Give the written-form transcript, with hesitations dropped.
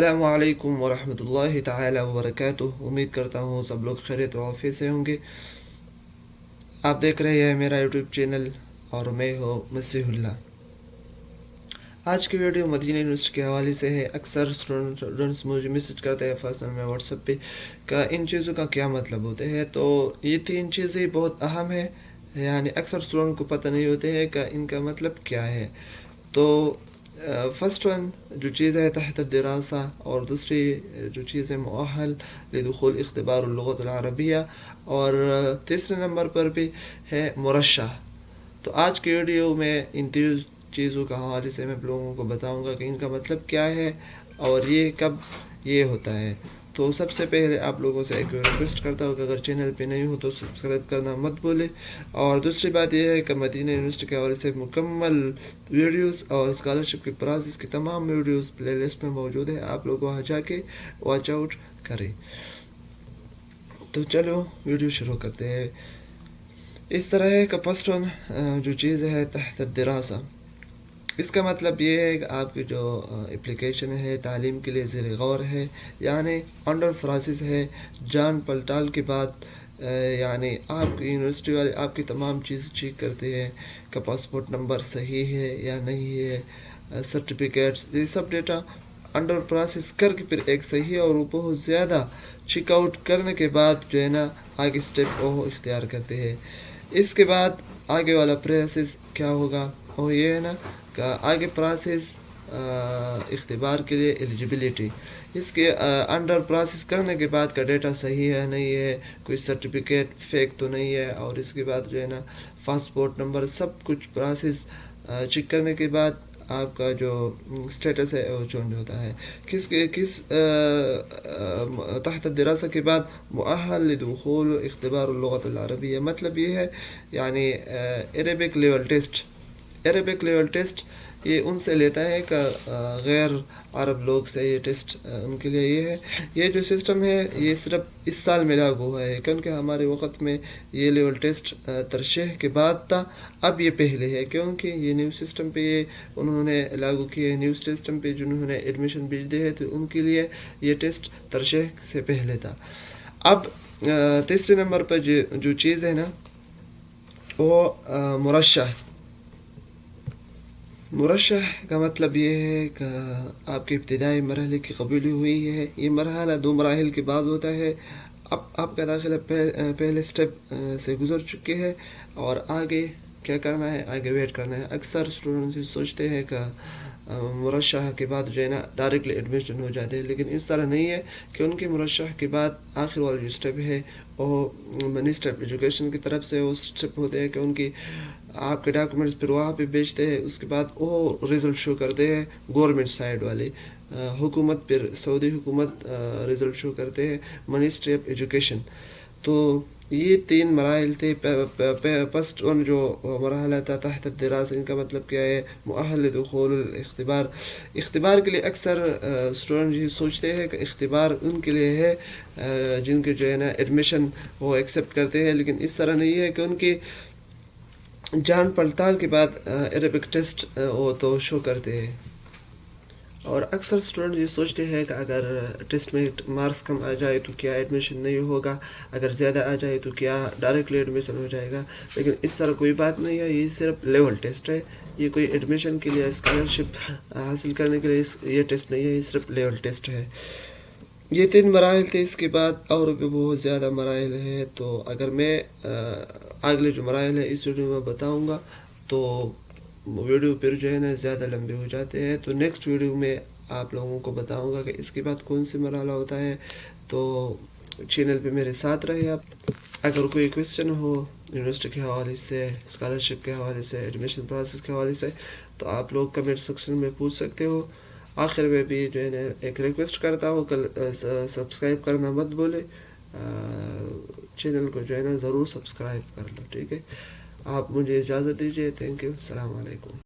السلام علیکم ورحمۃ اللہ تعالی وبرکاتہ۔ امید کرتا ہوں سب لوگ خیریت و عافیت سے ہوں گے۔ آپ دیکھ رہے ہیں میرا یوٹیوب چینل اور میں ہوں مسیح اللہ۔ آج کی ویڈیو مدینہ یونیورسٹی کے حوالے سے ہے۔ اکثر اسٹوڈنٹس مجھے میسج کرتے ہیں پرسنل میں واٹس ایپ پہ کہ ان چیزوں کا کیا مطلب ہوتے ہیں۔ تو یہ تین چیزیں بہت اہم ہے، یعنی اکثر اسٹوڈنٹ کو پتہ نہیں ہوتے ہیں کہ ان کا مطلب کیا ہے۔ تو فرسٹ ون جو چیز ہے تحت الدراسہ، اور دوسری جو چیز ہے مؤہل لدخول اختبار اللغۃ العربیہ، اور تیسرے نمبر پر بھی ہے مرشح۔ تو آج کی ویڈیو میں ان تین چیزوں کا حوالے سے میں لوگوں کو بتاؤں گا کہ ان کا مطلب کیا ہے اور یہ کب یہ ہوتا ہے۔ تو سب سے پہلے آپ لوگوں سے ایک ریکویسٹ کرتا ہوں کہ اگر چینل پہ نہیں ہو تو سبسکرائب کرنا مت بھولے۔ اور دوسری بات یہ ہے کہ مدینہ یونیورسٹی کے حوالے سے مکمل ویڈیوز اور اسکالرشپ کے پراسیس کی تمام ویڈیوز پلے لسٹ میں موجود ہے، آپ لوگ وہاں جا کے واچ آؤٹ کریں۔ تو چلو ویڈیو شروع کرتے ہیں۔ اس طرح ہے کہ فرسٹ ون جو چیز ہے تحت الدراسہ، اس کا مطلب یہ ہے کہ آپ کی جو اپلیکیشن ہے تعلیم کے لیے زیر غور ہے، یعنی انڈر پروسیس ہے، جان پڑتال کے بعد، یعنی آپ کی یونیورسٹی والے آپ کی تمام چیز چیک کرتے ہیں کہ پاسپورٹ نمبر صحیح ہے یا نہیں ہے، سرٹیفکیٹس، یہ سب ڈیٹا انڈر پروسیس کر کے پھر ایک صحیح اور بہت زیادہ چیک آؤٹ کرنے کے بعد جو ہے نا آگے اسٹیپ وہ اختیار کرتے ہیں۔ اس کے بعد آگے والا پروسیس کیا ہوگا، وہ یہ ہے نا کہ آگے پروسیس اختبار کے لیے ایلیجبلٹی، اس کے انڈر پروسیس کرنے کے بعد کا ڈیٹا صحیح ہے نہیں ہے، کوئی سرٹیفکیٹ فیک تو نہیں ہے، اور اس کے بعد جو ہے نا پاسپورٹ نمبر سب کچھ پروسیس چیک کرنے کے بعد آپ کا جو اسٹیٹس ہے وہ چینج ہوتا ہے۔ کس تحت الدراسہ کے بعد مؤہل لدخول اختبار اللغۃ العربیہ، مطلب یہ ہے یعنی Arabic level test. Arabic level test یہ ان سے لیتا ہے کہ غیر عرب لوگ سے یہ ٹیسٹ ان کے لیے یہ ہے۔ یہ جو سسٹم ہے یہ صرف اس سال میں لاگو ہوا ہے، کیونکہ ہمارے وقت میں یہ لیول ٹیسٹ ترشیح کے بعد تھا، اب یہ پہلے ہے، کیونکہ یہ نیو سسٹم پہ یہ انہوں نے لاگو کیے، نیو سسٹم پہ جنہوں نے ایڈمیشن بھیج دیے تو ان کے لیے یہ ٹیسٹ ترشیح سے پہلے تھا۔ اب تیسرے نمبر پر جو چیز ہے نا وہ مرشح۔ مرشح کا مطلب یہ ہے کہ آپ کے ابتدائی مرحلے کی قبولی ہوئی ہے، یہ مرحلہ 2 مراحل کے بعد ہوتا ہے۔ اب آپ کا داخلہ پہلے سٹیپ سے گزر چکے ہے، اور آگے کیا کرنا ہے، آگے ویٹ کرنا ہے۔ اکثر اسٹوڈنٹس سوچتے ہیں کہ مرشح کے بعد جو ہے نا ڈائریکٹلی ایڈمیشن ہو جاتے ہیں، لیکن اس طرح نہیں ہے، کہ ان کے مرشح کے بعد آخر والا جو اسٹیپ ہے وہ منسٹر ایجوکیشن کی طرف سے وہ اسٹیپ ہوتے ہیں کہ ان کی آپ کے ڈاکومنٹس پھر وہاں پہ بھیجتے ہیں، اس کے بعد وہ رزلٹ شو کرتے ہیں گورنمنٹ سائڈ والے حکومت، پھر سعودی حکومت رزلٹ شو کرتے ہیں منسٹری آف ایجوکیشن۔ تو یہ 3 مراحل تھے۔ فرسٹ ون جو مرحلہ تھا تحت الدراسہ، ان کا مطلب کیا ہے، مؤہل دخول الاختبار۔ اختبار کے لیے اکثر اسٹوڈنٹ یہ سوچتے ہیں کہ اختبار ان کے لیے ہے جن کے جو ہے نا ایڈمیشن وہ ایکسیپٹ کرتے ہیں، لیکن اس طرح نہیں ہے، کہ ان کی جان پڑتال کے بعد عربک ٹیسٹ وہ تو شو کرتے ہیں۔ اور اکثر اسٹوڈنٹ یہ سوچتے ہیں کہ اگر ٹیسٹ میں مارکس کم آ جائے تو کیا ایڈمیشن نہیں ہوگا، اگر زیادہ آ جائے تو کیا ڈائریکٹلی ایڈمیشن ہو جائے گا، لیکن اس طرح کوئی بات نہیں ہے، یہ صرف لیول ٹیسٹ ہے، یہ کوئی ایڈمیشن کے لیے اسکالرشپ حاصل کرنے کے لیے یہ ٹیسٹ نہیں ہے، یہ صرف لیول ٹیسٹ ہے۔ یہ 3 مراحل تھے، اس کے بعد اور بھی بہت زیادہ مراحل ہیں، تو اگر میں اگلے جو مراحل ہے اس ویڈیو میں بتاؤں گا تو ویڈیو پھر جو ہے نا زیادہ لمبے ہو جاتے ہیں، تو نیکسٹ ویڈیو میں آپ لوگوں کو بتاؤں گا کہ اس کے بعد کون سی مرحلہ ہوتا ہے۔ تو چینل پہ میرے ساتھ رہے آپ۔ اگر کوئی کویسچن ہو یونیورسٹی کے حوالے سے، اسکالرشپ کے حوالے سے، ایڈمیشن پروسیس کے حوالے سے، تو آپ لوگ کمنٹ سیکشن میں پوچھ سکتے ہو۔ آخر میں بھی جو ہے نا ایک ریکویسٹ کرتا ہوں کہ سبسکرائب کرنا مت بولے، چینل کو جو ہے نا ضرور سبسکرائب کر لو، ٹھیک ہے۔ آپ مجھے اجازت دیجیے، تھینک یو، السلام علیکم۔